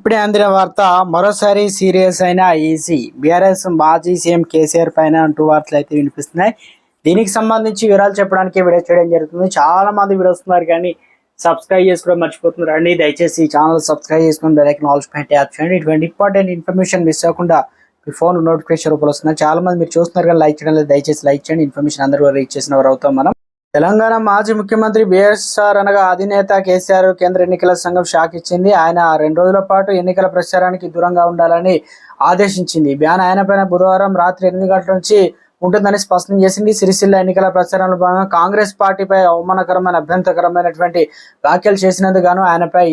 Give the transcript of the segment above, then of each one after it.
ఇప్పుడే అందిన వార్త మరోసారి సీరియస్ అయిన ఈసీ బీఆర్ఎస్ మాజీ సీఎం కేసీఆర్ పైన అంటూ వార్తలు అయితే వినిపిస్తున్నాయి. దీనికి సంబంధించి వివరాలు చెప్పడానికి వీడియో చేయడం జరుగుతుంది. చాలా మంది వీడియో వస్తున్నారు కానీ సబ్స్క్రైబ్ చేసుకోవడం మర్చిపోతున్నారు అండి. దయచేసి ఛానల్ సబ్స్క్రైబ్ చేసుకుని బెల్ ఐకాన్ ఆల్ పైన ట్యాప్ చేయండి. ఇటువంటి ఇంపార్టెంట్ ఇన్ఫర్మేషన్ మిస్ అవ్వకుండా మీ ఫోన్ నోటిఫికేషన్ రూపంలో వస్తున్నాయి. చాలా మంది మీరు చూస్తున్నారు కానీ లైక్ చేయడం లేదు. దయచేసి లైక్ చేయండి. ఇన్ఫర్మేషన్ అందరూ రీచ్ చేసిన వారు అవుతాం మనం. తెలంగాణ మాజీ ముఖ్యమంత్రి బీఆర్ఎస్ అనగా అధినేత కేసీఆర్ కేంద్ర ఎన్నికల సంఘం షాక్ ఇచ్చింది. ఆయన 2 రోజుల పాటు ఎన్నికల ప్రచారానికి దూరంగా ఉండాలని ఆదేశించింది. బ్యాన్ ఆయనపైన బుధవారం రాత్రి 8 గంటల నుంచి ఉంటుందని స్పష్టం చేసింది. సిరిసిల్ల ఎన్నికల ప్రచారంలో భాగంగా కాంగ్రెస్ పార్టీపై అవమానకరమైన అభ్యంతరకరమైనటువంటి వ్యాఖ్యలు చేసినందుకు గాను ఆయనపై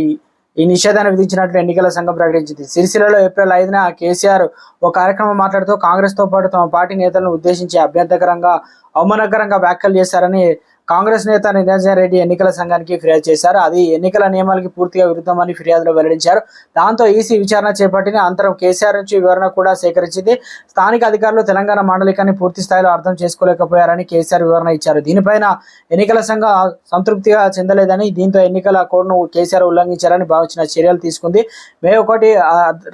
ఈ నిషేధాన్ని విధించినట్లు ఎన్నికల సంఘం ప్రకటించింది. సిరిసిల్లలో ఏప్రిల్ 5న కేసీఆర్ ఓ కార్యక్రమం మాట్లాడుతూ కాంగ్రెస్ తో పాటు తమ పార్టీ నేతలను ఉద్దేశించి అభ్యంతరకరంగా అవమానకరంగా వ్యాఖ్యలు చేశారని కాంగ్రెస్ నేత నిరంజన్ రెడ్డి ఎన్నికల సంఘానికి ఫిర్యాదు చేశారు. అది ఎన్నికల నియమాలకి పూర్తిగా విరుద్ధమని ఫిర్యాదులో వెల్లడించారు. దాంతో ఈసీ విచారణ చేపట్టిన అనంతరం కేసీఆర్ నుంచి వివరణ కూడా సేకరించింది. స్థానిక అధికారులు తెలంగాణ మాండలికాన్ని పూర్తి స్థాయిలో అర్థం చేసుకోలేకపోయారని కేసీఆర్ వివరణ ఇచ్చారు. దీనిపైన ఎన్నికల సంఘం సంతృప్తిగా చెందలేదని, దీంతో ఎన్నికల కోడ్ను కేసీఆర్ ఉల్లంఘించారని భావించిన చర్యలు తీసుకుంది. మే 1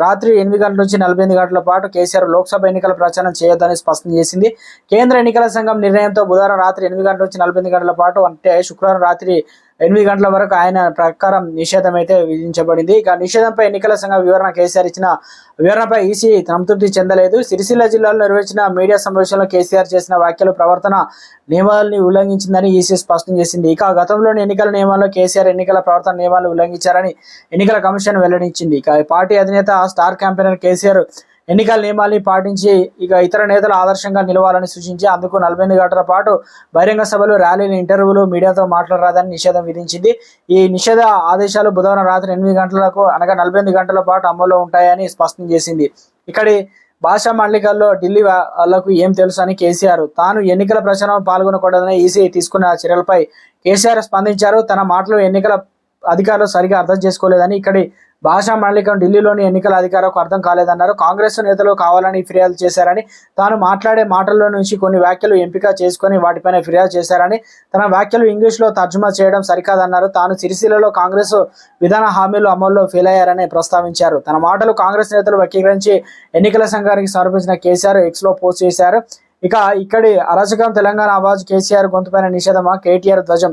రాత్రి 8 గంటల నుంచి 48 గంటల పాటు కేసీఆర్ లోక్సభ ఎన్నికల ప్రచారం చేయొద్దని స్పష్టం చేసింది. కేంద్ర ఎన్నికల సంఘం నిర్ణయంతో బుధవారం రాత్రి 8 గంటల నుంచి 48 గంటల పాటు అంటే శుక్రవారం రాత్రి 8 గంటల వరకు ఆయన ప్రకారం నిషేధం అయితే విధించబడింది. ఇక నిషేధంపై ఎన్నికల సంఘం వివరణ కేసీఆర్ ఇచ్చిన వివరణపై ఈసీ సంతృప్తి చెందలేదు. సిరిసిల్ల జిల్లాలో నిర్వహించిన మీడియా సమావేశంలో కేసీఆర్ చేసిన వ్యాఖ్యలు ప్రవర్తన నియమాలని ఉల్లంఘించిందని ఈసీ స్పష్టం చేసింది. ఇక గతంలోని ఎన్నికల నియమాల్లో కేసీఆర్ ఎన్నికల ప్రవర్తన నియమాలు ఉల్లంఘించారని ఎన్నికల కమిషన్ వెల్లడించింది. ఇక పార్టీ అధినేత స్టార్ క్యాంపెయినర్ కేసీఆర్ ఎన్నికల నియమాల్ని పాటించి ఇతర నేతలు ఆదర్శంగా నిలవాలని సూచించి అందుకు 48 గంటల పాటు బహిరంగ సభలు, ర్యాలీలు, ఇంటర్వ్యూలు, మీడియాతో మాట్లాడరాదని నిషేధం విధించింది. ఈ నిషేధ ఆదేశాలు బుధవారం రాత్రి 8 గంటలకు అనగా 48 గంటల పాటు అమల్లో ఉంటాయని స్పష్టం చేసింది. ఇక్కడి భాషా మండలికల్లో ఢిల్లీ వాళ్లకు ఏం తెలుసు అని కేసీఆర్ తాను ఎన్నికల ప్రచారంలో పాల్గొనకూడదని ఈసీ తీసుకున్న చర్యలపై కేసీఆర్ స్పందించారు. తన మాటలు ఎన్నికల అధికారులు సరిగా అర్థం చేసుకోలేదని, ఇక్కడి భాషా మండలికం ఢిల్లీలోని ఎన్నికల అధికారులకు అర్థం కాలేదన్నారు. కాంగ్రెస్ నేతలు కావాలని ఫిర్యాదు చేశారని, తాను మాట్లాడే మాటల్లో నుంచి కొన్ని వ్యాఖ్యలు ఎంపిక చేసుకుని వాటిపైన ఫిర్యాదు చేశారని, తన వ్యాఖ్యలు ఇంగ్లీష్లో తర్జుమా చేయడం సరికాదన్నారు. తాను సిరిసిల్లలో కాంగ్రెస్ విధాన హామీలు అమల్లో ఫెయిల్ అయ్యారని ప్రస్తావించారు. తన మాటలు కాంగ్రెస్ నేతలు వక్రీకరించి ఎన్నికల సంఘానికి సమర్పించిన కేసీఆర్ ఎక్స్లో పోస్ట్ చేశారు. ఇక్కడి అరాచకం తెలంగాణ ఆవాజ్ కేసీఆర్ గొంతుపైన నిషేధమా, కేటీఆర్ ధ్వజం